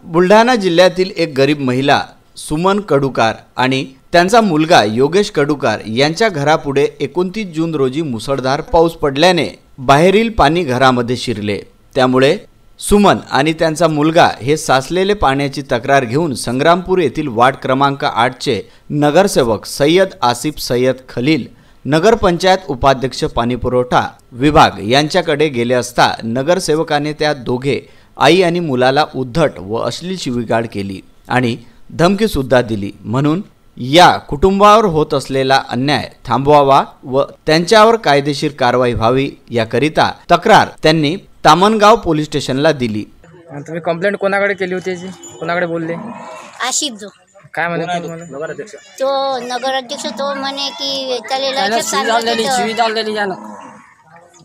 बुलढाणा जिल्ह्यातील एक गरीब महिला सुमन कडुकार आणि त्यांचा मुलगा योगेश कडुकार यांच्या घरापुढे 29 जून रोजी मुसळधार पाऊस पडल्याने बाहेरील पाणी घरामध्ये शिरले। त्यामुळे सुमन आणि त्यांचा मुलगा हे साचलेले पाण्याची तक्रार घेऊन संग्रामपूर येथील वार्ड क्रमांक 8 चे नगरसेवक सय्यद आसिफ सय्यद खलील, नगरपंचायत उपाध्यक्ष पाणीपुरवठा विभाग यांच्याकडे गेले असता नगरसेवकाने त्या दोघे आई आणि मुलाला उद्धट व अश्लील शिवीगाळ केली आणि धमकी सुद्धा दिली। म्हणून या कुटुंबावर होत असलेला अन्याय थांबवावा व त्यांच्यावर कायदेशीर कारवाई व्हावी याकरिता तक्रार त्यांनी तामनगाव पोलीस स्टेशनला दिली। तुम्ही कंप्लेंट कोणाकडे केली होती याची? कोणाकडे बोलले? आशिफ जो काय म्हणे तुम्हाला? नगराध्यक्ष तो नगराध्यक्ष तो म्हणे की त्याला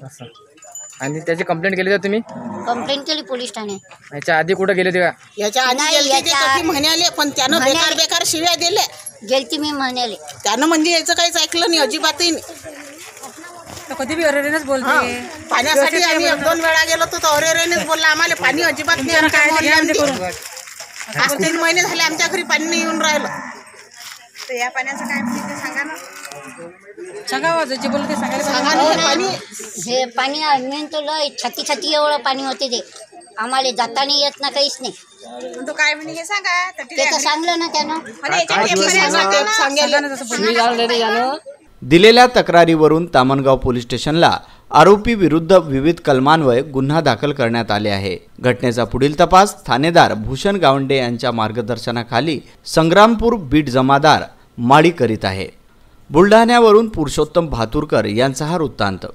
असं। आणि त्याची कंप्लेंट केली होती तुम्ही? कंप्लेंट केली पोलीस ठाणे। याच्या आधी कुठे गेले होते का? याच्या आधी म्हणाले पण त्यानं बेकार शिव्या दिले। गेलती मी म्हणाले त्यानं म्हणजे याचं काहीच ऐकलं नाही, अजिबातही नाही। कधी बी अरेरेनेच बोलते। पाण्यासाठी आम्ही 1-2 वेळा गेलो तो अरेरेनेच बोलला, आम्हाला पाणी अजिबात नाही। आज 3 महिने झाले आमच्या घरी पाणी नाही येऊन राहिलं। तर या पाण्याचं काय म्हणजे सांगा ना। सांगावं जे बोलते हे पाणी मेन तो लय छाती एवढं पाणी होते ते आम्हाला जाताना येत ना काहीच नाही। तो काय म्हणे हे सांगा। ते तर सांगलं ना त्यानं। दिलेल्या तक्रारीवरून तामनगाव पोलीस स्टेशनला आरोपी विरुद्ध विविध कलमान्वये गुन्हा दाखल करण्यात आले आहे। घटनेचा पुढील तपास ठाणेदार भूषण गावंडे यांच्या मार्गदर्शनाखाली संग्रामपूर बीट जमादार माळी करीत आहे। बुलढाण्यावरून पुरुषोत्तम भातुरकर यांचा हा वृत्तांत।